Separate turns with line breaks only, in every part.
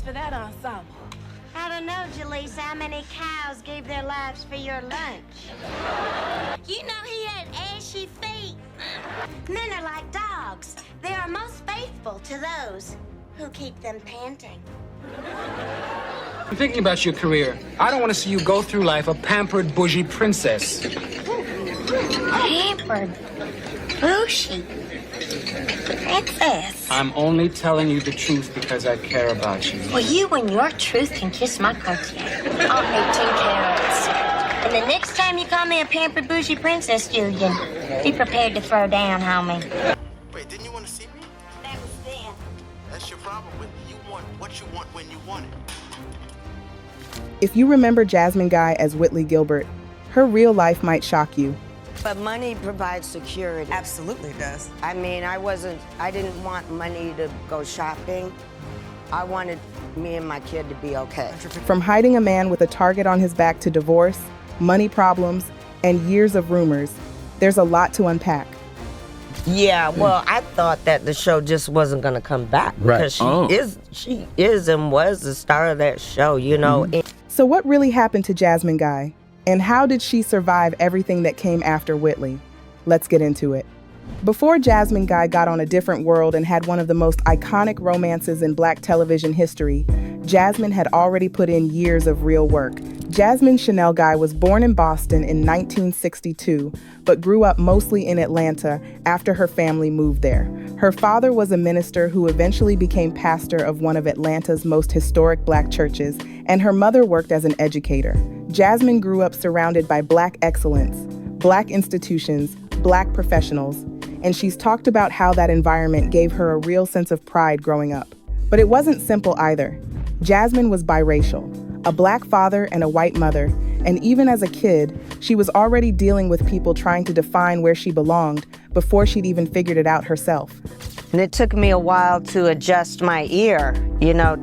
for that ensemble?
I don't know, Jaleesa, how many cows gave their lives for your lunch? You know he had ashy feet. Men are like dogs. They are most faithful to those who keep them panting.
I'm thinking about your career. I don't want to see you go through life a pampered, bougie princess.
Pampered, bougie princess.
I'm only telling you the truth because I care about you.
Well, you and your truth can kiss my Cartier. I'll pay 10 carats. And the next time you call me a pampered bougie princess, Julian, be prepared to throw down, homie.
Wait, didn't you want to see me?
That was then.
That's your problem with me. You want what you want when you want it.
If you remember Jasmine Guy as Whitley Gilbert, her real life might shock you.
But money provides security.
Absolutely it does.
I mean, I didn't want money to go shopping. I wanted me and my kid to be okay.
From hiding a man with a target on his back to divorce, money problems, and years of rumors, there's a lot to unpack.
Yeah, well, I thought that the show just wasn't gonna come back because she is and was the star of that show, you know.
So what really happened to Jasmine Guy? And how did she survive everything that came after Whitley? Let's get into it. Before Jasmine Guy got on a different world and had one of the most iconic romances in Black television history, Jasmine had already put in years of real work. Jasmine Chanel Guy was born in Boston in 1962, but grew up mostly in Atlanta after her family moved there. Her father was a minister who eventually became pastor of one of Atlanta's most historic Black churches, and her mother worked as an educator. Jasmine grew up surrounded by Black excellence, Black institutions, Black professionals, and she's talked about how that environment gave her a real sense of pride growing up. But it wasn't simple either. Jasmine was biracial, a Black father and a white mother, and even as a kid, she was already dealing with people trying to define where she belonged before she'd even figured it out herself.
And it took me a while to adjust my ear, you know,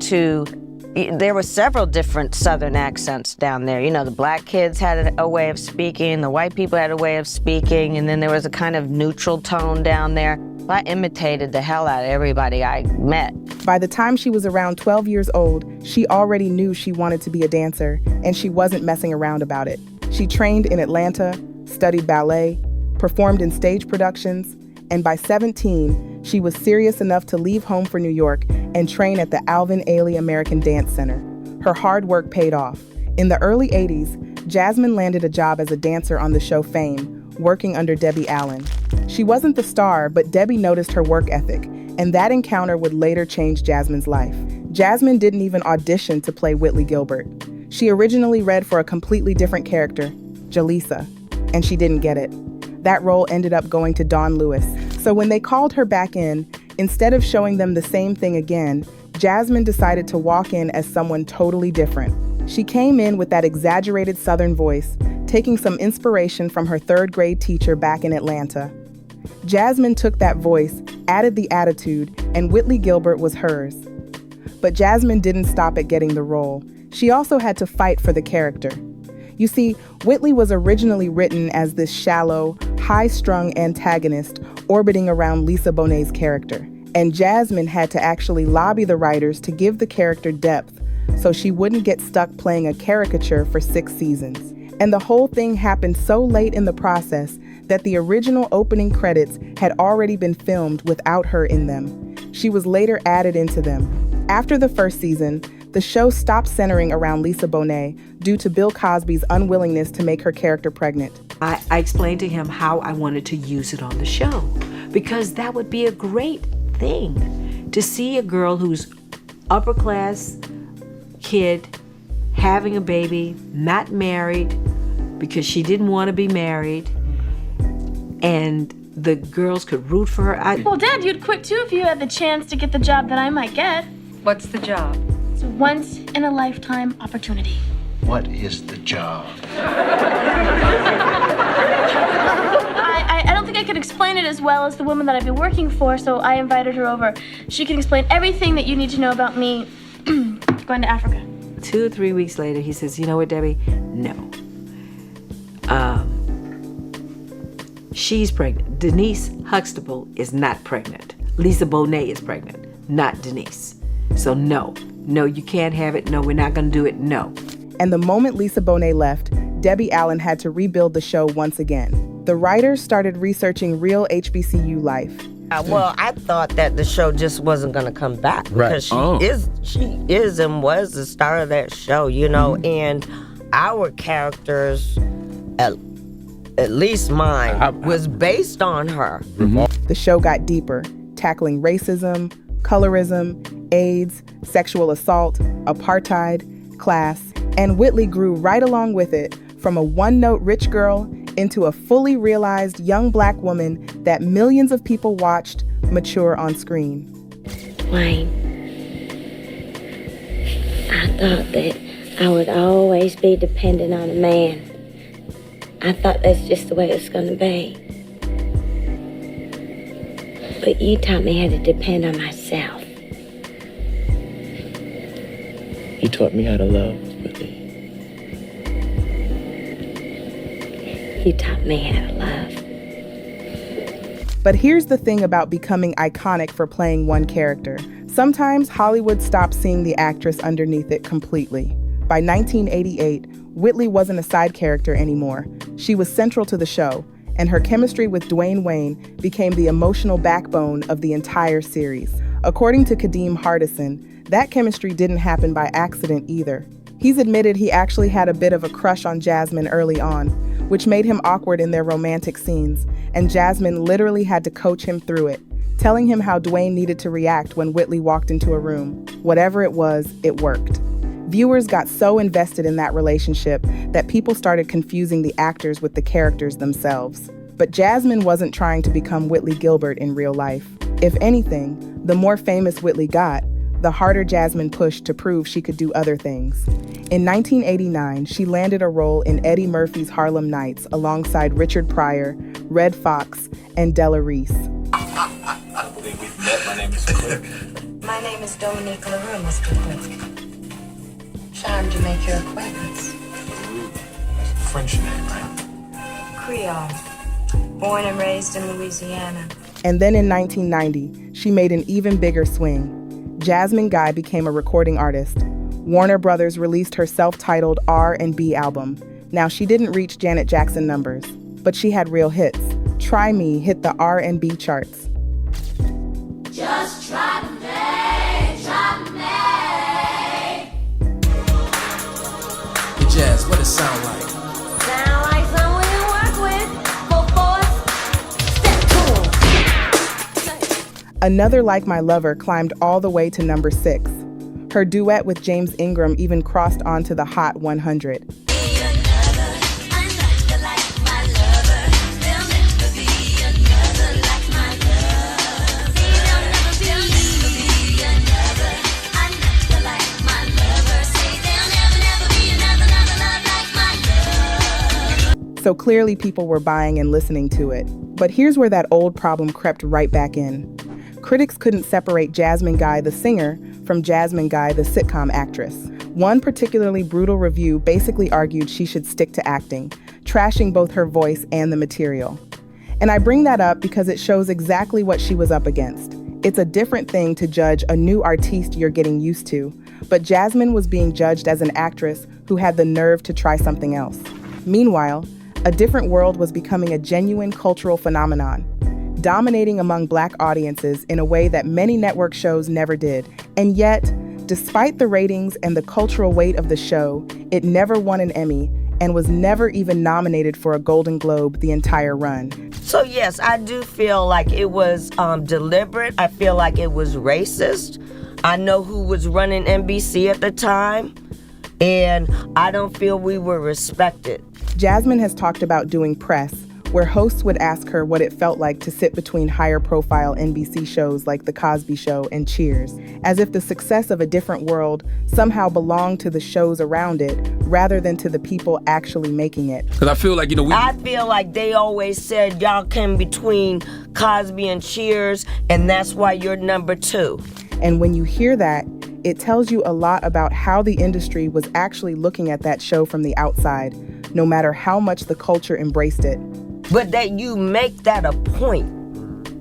there were several different Southern accents down there. You know, the Black kids had a way of speaking, the white people had a way of speaking, and then there was a kind of neutral tone down there. I imitated the hell out of everybody I met.
By the time she was around 12 years old, she already knew she wanted to be a dancer, and she wasn't messing around about it. She trained in Atlanta, studied ballet, performed in stage productions, and by 17, she was serious enough to leave home for New York and train at the Alvin Ailey American Dance Center. Her hard work paid off. In the early 80s, Jasmine landed a job as a dancer on the show Fame, working under Debbie Allen. She wasn't the star, but Debbie noticed her work ethic, and that encounter would later change Jasmine's life. Jasmine didn't even audition to play Whitley Gilbert. She originally read for a completely different character, Jaleesa, and she didn't get it. That role ended up going to Dawn Lewis. So when they called her back in, instead of showing them the same thing again, Jasmine decided to walk in as someone totally different. She came in with that exaggerated Southern voice, taking some inspiration from her third grade teacher back in Atlanta. Jasmine took that voice, added the attitude, and Whitley Gilbert was hers. But Jasmine didn't stop at getting the role. She also had to fight for the character. You see, Whitley was originally written as this shallow, high-strung antagonist orbiting around Lisa Bonet's character. And Jasmine had to actually lobby the writers to give the character depth so she wouldn't get stuck playing a caricature for 6 seasons. And the whole thing happened so late in the process that the original opening credits had already been filmed without her in them. She was later added into them. After the first season, the show stopped centering around Lisa Bonet due to Bill Cosby's unwillingness to make her character pregnant.
I explained to him how I wanted to use it on the show, because that would be a great thing to see a girl who's upper class kid having a baby, not married because she didn't want to be married, and the girls could root for her.
Well, Dad, you'd quit too if you had the chance to get the job that I might get.
What's the job?
It's a once-in-a-lifetime opportunity.
What is the job?
I don't think I could explain it as well as the woman that I'd be working for, so I invited her over. She can explain everything that you need to know about me going to Africa.
2 or 3 weeks later, he says, you know what, Debbie? No. She's pregnant. Denise Huxtable is not pregnant. Lisa Bonet is pregnant, not Denise. So no, No, you can't have it. No, we're not going to do it. No.
And the moment Lisa Bonet left, Debbie Allen had to rebuild the show once again. The writers started researching real HBCU life.
Well, I thought that the show just wasn't going to come back because she is and was the star of that show, you know, and our characters, at least mine, was based on her.
The show got deeper, tackling racism, colorism, AIDS, sexual assault, apartheid, class, and Whitley grew right along with it, from a one-note rich girl into a fully realized young black woman that millions of people watched mature on screen.
Wayne, I thought that I would always be dependent on a man. I thought that's just the way it's gonna be. But you taught me how to depend on myself.
You taught me how to love, Whitley.
You taught me how to love.
But here's the thing about becoming iconic for playing one character. Sometimes Hollywood stops seeing the actress underneath it completely. By 1988, Whitley wasn't a side character anymore. She was central to the show, and her chemistry with Dwayne Wayne became the emotional backbone of the entire series. According to Kadeem Hardison, that chemistry didn't happen by accident either. He's admitted he actually had a bit of a crush on Jasmine early on, which made him awkward in their romantic scenes, and Jasmine literally had to coach him through it, telling him how Dwayne needed to react when Whitley walked into a room. Whatever it was, it worked. Viewers got so invested in that relationship that people started confusing the actors with the characters themselves. But Jasmine wasn't trying to become Whitley Gilbert in real life. If anything, the more famous Whitley got, the harder Jasmine pushed to prove she could do other things. In 1989, she landed a role in Eddie Murphy's Harlem Nights alongside Richard Pryor, Red Fox, and Della Reese.
I don't believe we've met. My name is Quick.
My name is Dominique LaRue, Mr. Quick. Charmed to make your acquaintance.
That's a French name, right?
Creole. Born and raised in Louisiana.
And then in 1990, she made an even bigger swing. Jasmine Guy became a recording artist. Warner Brothers released her self-titled R&B album. Now, she didn't reach Janet Jackson numbers, but she had real hits. Try Me hit the R&B charts.
Just try me, try me.
Hey, Jazz, what it sound like?
Sound like someone you work with. Full force, step to 'em.
Another Like My Lover climbed all the way to number 6. Her duet with James Ingram even crossed onto the Hot 100. So clearly people were buying and listening to it. But here's where that old problem crept right back in. Critics couldn't separate Jasmine Guy, the singer, from Jasmine Guy, the sitcom actress. One particularly brutal review basically argued she should stick to acting, trashing both her voice and the material. And I bring that up because it shows exactly what she was up against. It's a different thing to judge a new artiste you're getting used to, but Jasmine was being judged as an actress who had the nerve to try something else. Meanwhile, A Different World was becoming a genuine cultural phenomenon, dominating among Black audiences in a way that many network shows never did. And yet, despite the ratings and the cultural weight of the show, it never won an Emmy and was never even nominated for a Golden Globe the entire run.
So yes, I do feel like it was deliberate. I feel like it was racist. I know who was running NBC at the time, and I don't feel we were respected.
Jasmine has talked about doing press, where hosts would ask her what it felt like to sit between higher-profile NBC shows like The Cosby Show and Cheers, as if the success of A Different World somehow belonged to the shows around it rather than to the people actually making it.
Because I feel like,
I feel like they always said y'all came between Cosby and Cheers, and that's why you're number 2.
And when you hear that, it tells you a lot about how the industry was actually looking at that show from the outside, no matter how much the culture embraced it.
But that you make that a point,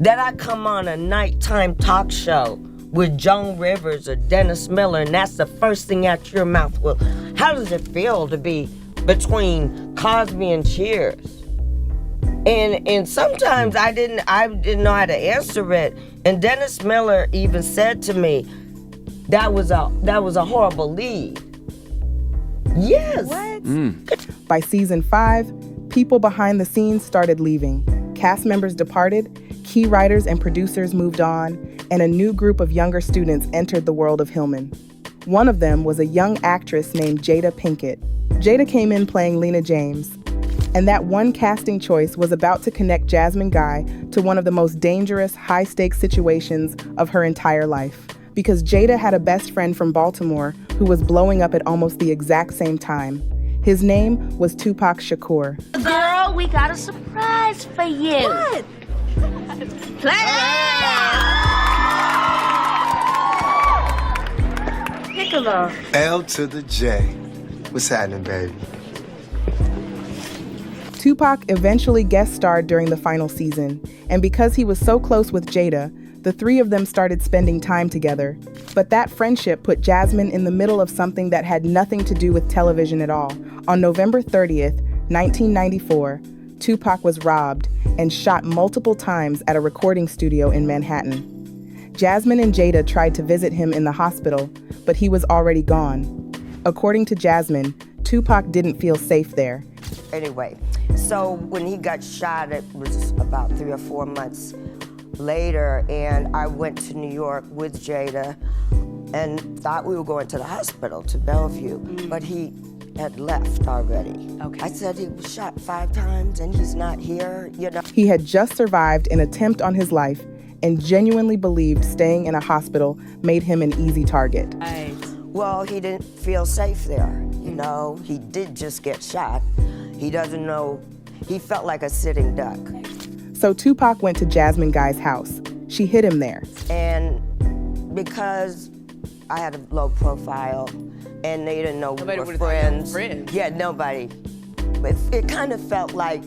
that I come on a nighttime talk show with Joan Rivers or Dennis Miller, and that's the first thing out your mouth. Well, how does it feel to be between Cosby and Cheers? And sometimes I didn't know how to answer it. And Dennis Miller even said to me, that was a horrible lead. Yes.
What? By season 5, people behind the scenes started leaving. Cast members departed, key writers and producers moved on, and a new group of younger students entered the world of Hillman. One of them was a young actress named Jada Pinkett. Jada came in playing Lena James. And that one casting choice was about to connect Jasmine Guy to one of the most dangerous, high-stakes situations of her entire life. Because Jada had a best friend from Baltimore who was blowing up at almost the exact same time. His name was Tupac Shakur.
Girl, we got a surprise for you.
What?
Play Piccolo.
L to the J. What's happening, baby?
Tupac eventually guest starred during the final season, and because he was so close with Jada, the three of them started spending time together. But that friendship put Jasmine in the middle of something that had nothing to do with television at all. On November 30th, 1994, Tupac was robbed and shot multiple times at a recording studio in Manhattan. Jasmine and Jada tried to visit him in the hospital, but he was already gone. According to Jasmine, Tupac didn't feel safe there.
Anyway, so when he got shot, it was about 3 or 4 months later, and I went to New York with Jada and thought we were going to the hospital, to Bellevue, but he had left already.
Okay.
I said he was shot 5 times and he's not here, you know.
He had just survived an attempt on his life and genuinely believed staying in a hospital made him an easy target.
Right.
Well, he didn't feel safe there, you know. He did just get shot. He doesn't know, he felt like a sitting duck.
So Tupac went to Jasmine Guy's house. She hid him there.
And because I had a low profile and they didn't know we were friends. Yeah, nobody. But it kind of felt like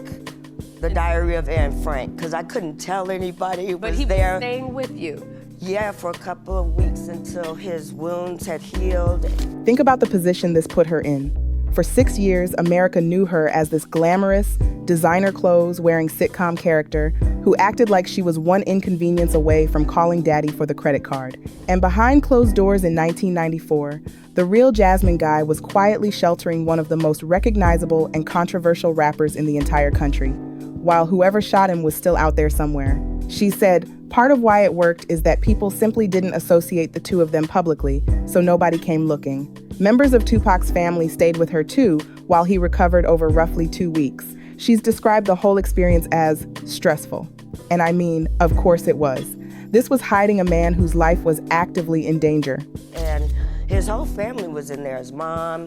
the Diary of Anne Frank, because I couldn't tell anybody he was there. But he was
staying with you.
Yeah, for a couple of weeks until his wounds had healed.
Think about the position this put her in. For 6 years, America knew her as this glamorous, designer clothes wearing sitcom character who acted like she was one inconvenience away from calling daddy for the credit card. And behind closed doors in 1994, the real Jasmine Guy was quietly sheltering one of the most recognizable and controversial rappers in the entire country, while whoever shot him was still out there somewhere. She said, part of why it worked is that people simply didn't associate the two of them publicly, so nobody came looking. Members of Tupac's family stayed with her too, while he recovered over roughly 2 weeks. She's described the whole experience as stressful. And I mean, of course it was. This was hiding a man whose life was actively in danger.
And his whole family was in there. His mom,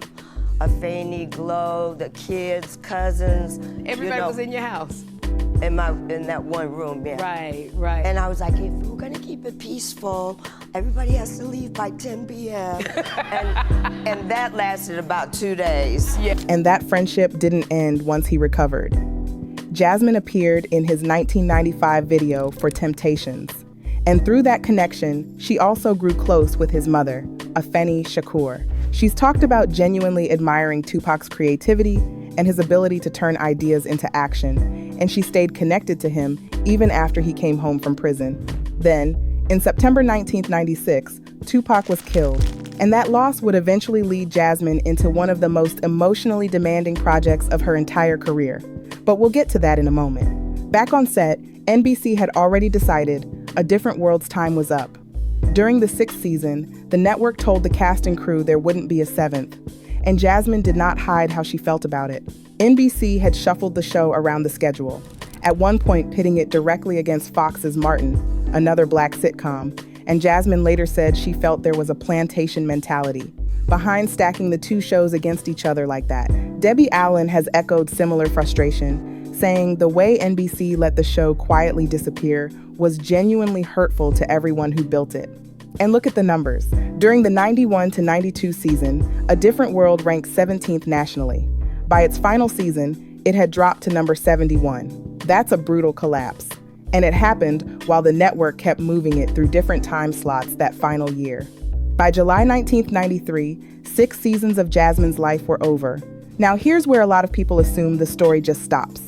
Afeni, Glow, the kids, cousins.
Everybody was in your house.
In that one room, yeah.
Right.
And I was like, if we're gonna keep it peaceful, everybody has to leave by 10 p.m. and that lasted about 2 days.
Yeah.
And that friendship didn't end once he recovered. Jasmine appeared in his 1995 video for Temptations. And through that connection, she also grew close with his mother, Afeni Shakur. She's talked about genuinely admiring Tupac's creativity and his ability to turn ideas into action, and she stayed connected to him even after he came home from prison. Then, in September 1996, Tupac was killed, and that loss would eventually lead Jasmine into one of the most emotionally demanding projects of her entire career. But we'll get to that in a moment. Back on set, NBC had already decided A Different World's time was up. During the 6th season, the network told the cast and crew there wouldn't be a 7th, and Jasmine did not hide how she felt about it. NBC had shuffled the show around the schedule, at one point pitting it directly against Fox's Martin, another black sitcom, and Jasmine later said she felt there was a plantation mentality behind stacking the two shows against each other like that. Debbie Allen has echoed similar frustration, saying the way NBC let the show quietly disappear was genuinely hurtful to everyone who built it. And look at the numbers. During the 91 to 92 season, A Different World ranked 17th nationally. By its final season, it had dropped to number 71. That's a brutal collapse. And it happened while the network kept moving it through different time slots that final year. By July 1993, 6 seasons of Jasmine's life were over. Now here's where a lot of people assume the story just stops.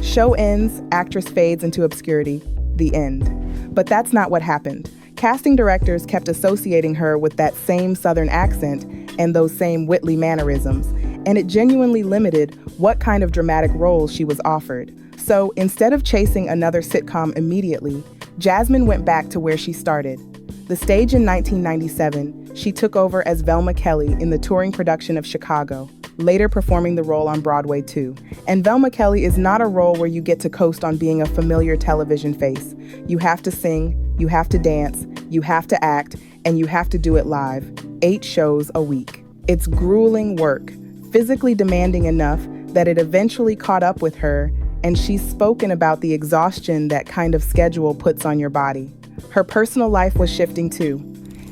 Show ends, actress fades into obscurity, the end. But that's not what happened. Casting directors kept associating her with that same Southern accent and those same Whitley mannerisms, and it genuinely limited what kind of dramatic roles she was offered. So instead of chasing another sitcom immediately, Jasmine went back to where she started. The stage in 1997, she took over as Velma Kelly in the touring production of Chicago, later performing the role on Broadway too. And Velma Kelly is not a role where you get to coast on being a familiar television face. You have to sing, you have to dance, you have to act, and you have to do it live, 8 shows a week. It's grueling work, physically demanding enough that it eventually caught up with her, and she's spoken about the exhaustion that kind of schedule puts on your body. Her personal life was shifting too.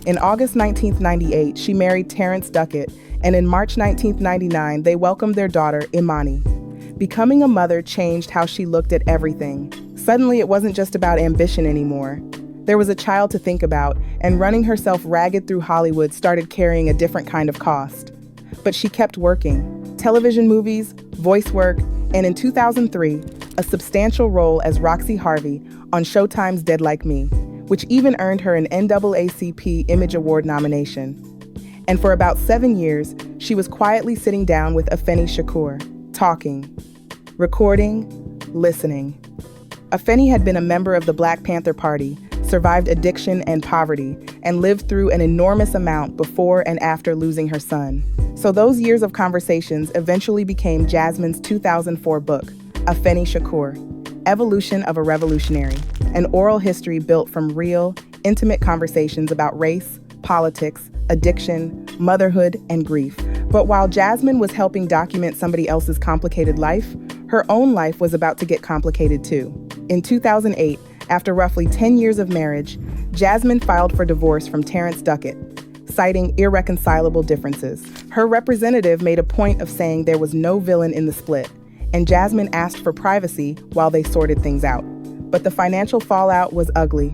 In August 1998, she married Terrence Duckett, and in March 1999, they welcomed their daughter, Imani. Becoming a mother changed how she looked at everything. Suddenly, it wasn't just about ambition anymore. There was a child to think about, and running herself ragged through Hollywood started carrying a different kind of cost. But she kept working. Television movies, voice work, and in 2003, a substantial role as Roxy Harvey on Showtime's Dead Like Me, which even earned her an NAACP Image Award nomination. And for about 7 years, she was quietly sitting down with Afeni Shakur, talking, recording, listening. Afeni had been a member of the Black Panther Party, survived addiction and poverty, and lived through an enormous amount before and after losing her son. So those years of conversations eventually became Jasmine's 2004 book, Afeni Shakur, Evolution of a Revolutionary, an oral history built from real, intimate conversations about race, politics, addiction, motherhood, and grief. But while Jasmine was helping document somebody else's complicated life, her own life was about to get complicated too. In 2008, after roughly 10 years of marriage, Jasmine filed for divorce from Terrence Duckett, citing irreconcilable differences. Her representative made a point of saying there was no villain in the split, and Jasmine asked for privacy while they sorted things out. But the financial fallout was ugly.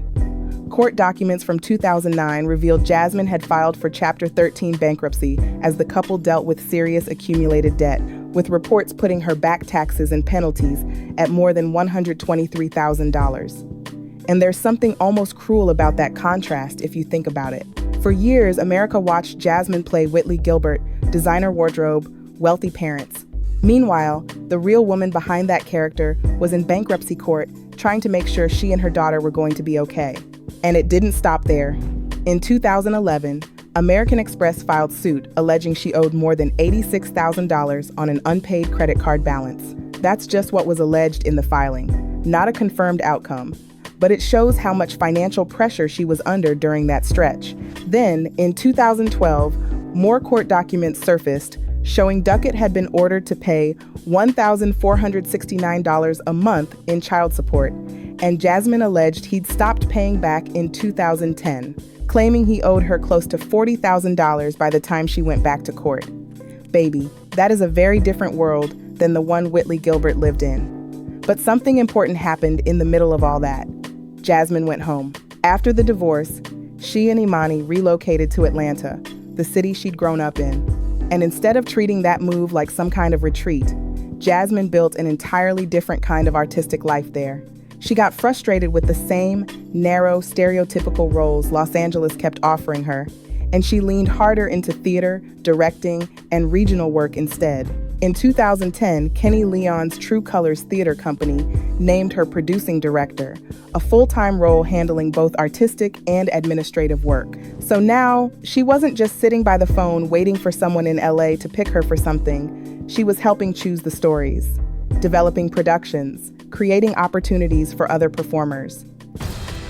Court documents from 2009 revealed Jasmine had filed for Chapter 13 bankruptcy as the couple dealt with serious accumulated debt, with reports putting her back taxes and penalties at more than $123,000. And there's something almost cruel about that contrast if you think about it. For years, America watched Jasmine play Whitley Gilbert, designer wardrobe, wealthy parents. Meanwhile, the real woman behind that character was in bankruptcy court trying to make sure she and her daughter were going to be okay. And it didn't stop there. In 2011, American Express filed suit alleging she owed more than $86,000 on an unpaid credit card balance. That's just what was alleged in the filing, not a confirmed outcome. But it shows how much financial pressure she was under during that stretch. Then, in 2012, more court documents surfaced showing Duckett had been ordered to pay $1,469 a month in child support, and Jasmine alleged he'd stopped paying back in 2010, claiming he owed her close to $40,000 by the time she went back to court. Baby, that is a very different world than the one Whitley Gilbert lived in. But something important happened in the middle of all that. Jasmine went home. After the divorce, she and Imani relocated to Atlanta, the city she'd grown up in. And instead of treating that move like some kind of retreat, Jasmine built an entirely different kind of artistic life there. She got frustrated with the same narrow, stereotypical roles Los Angeles kept offering her, and she leaned harder into theater, directing, and regional work instead. In 2010, Kenny Leon's True Colors Theater Company named her producing director, a full-time role handling both artistic and administrative work. So now, she wasn't just sitting by the phone waiting for someone in LA to pick her for something. She was helping choose the stories, developing productions, creating opportunities for other performers.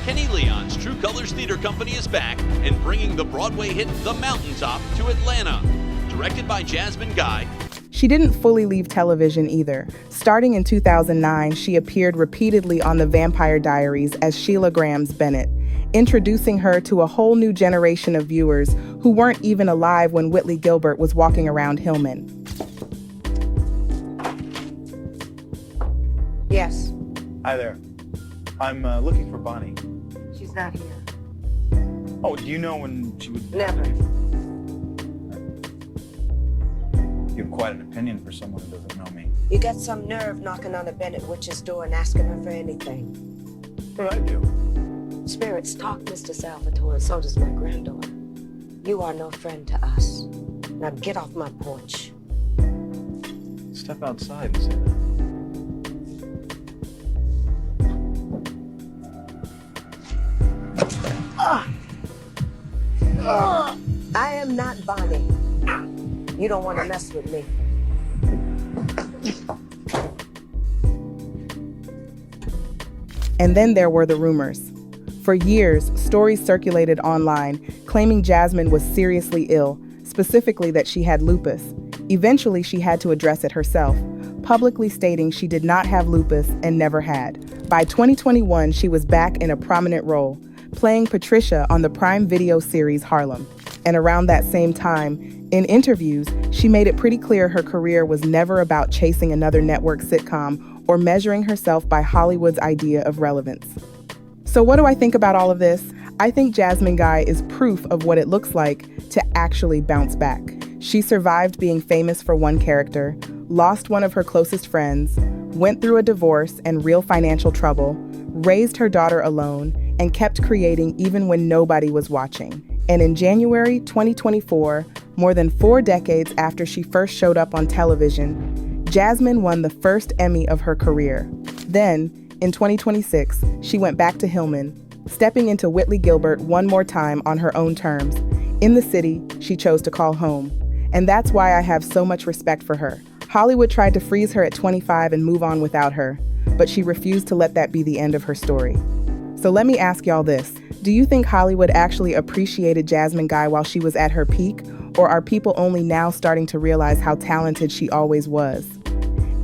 Kenny Leon's True Colors Theater Company is back and bringing the Broadway hit The Mountaintop to Atlanta. Directed by Jasmine Guy.
She didn't fully leave television either. Starting in 2009, she appeared repeatedly on The Vampire Diaries as Sheila Graham's Bennett, introducing her to a whole new generation of viewers who weren't even alive when Whitley Gilbert was walking around Hillman.
Yes.
Hi there.
I'm looking for Bonnie.
She's not here.
Oh, do you know when she would...
Never.
You have quite an opinion for someone who doesn't know me.
You got some nerve knocking on a Bennett witch's door and asking her for anything.
What did I do?
Spirits talk, Mr. Salvatore, and so does my granddaughter. You are no friend to us. Now get off my porch.
Step outside and say that.
I am not Bonnie. You don't want to mess with me.
And then there were the rumors. For years, stories circulated online claiming Jasmine was seriously ill, specifically that she had lupus. Eventually, she had to address it herself, publicly stating she did not have lupus and never had. By 2021, she was back in a prominent role, playing Patricia on the Prime Video series Harlem. And around that same time, in interviews, she made it pretty clear her career was never about chasing another network sitcom or measuring herself by Hollywood's idea of relevance. So what do I think about all of this? I think Jasmine Guy is proof of what it looks like to actually bounce back. She survived being famous for one character, lost one of her closest friends, went through a divorce and real financial trouble, raised her daughter alone, and kept creating even when nobody was watching. And in January 2024, more than 4 decades after she first showed up on television, Jasmine won the first Emmy of her career. Then, in 2026, she went back to Hillman, stepping into Whitley Gilbert one more time on her own terms, in the city she chose to call home. And that's why I have so much respect for her. Hollywood tried to freeze her at 25 and move on without her, but she refused to let that be the end of her story. So let me ask y'all this. Do you think Hollywood actually appreciated Jasmine Guy while she was at her peak, or are people only now starting to realize how talented she always was?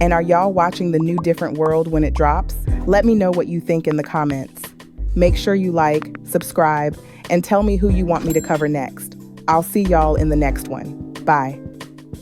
And are y'all watching the new Different World when it drops? Let me know what you think in the comments. Make sure you like, subscribe, and tell me who you want me to cover next. I'll see y'all in the next one. Bye.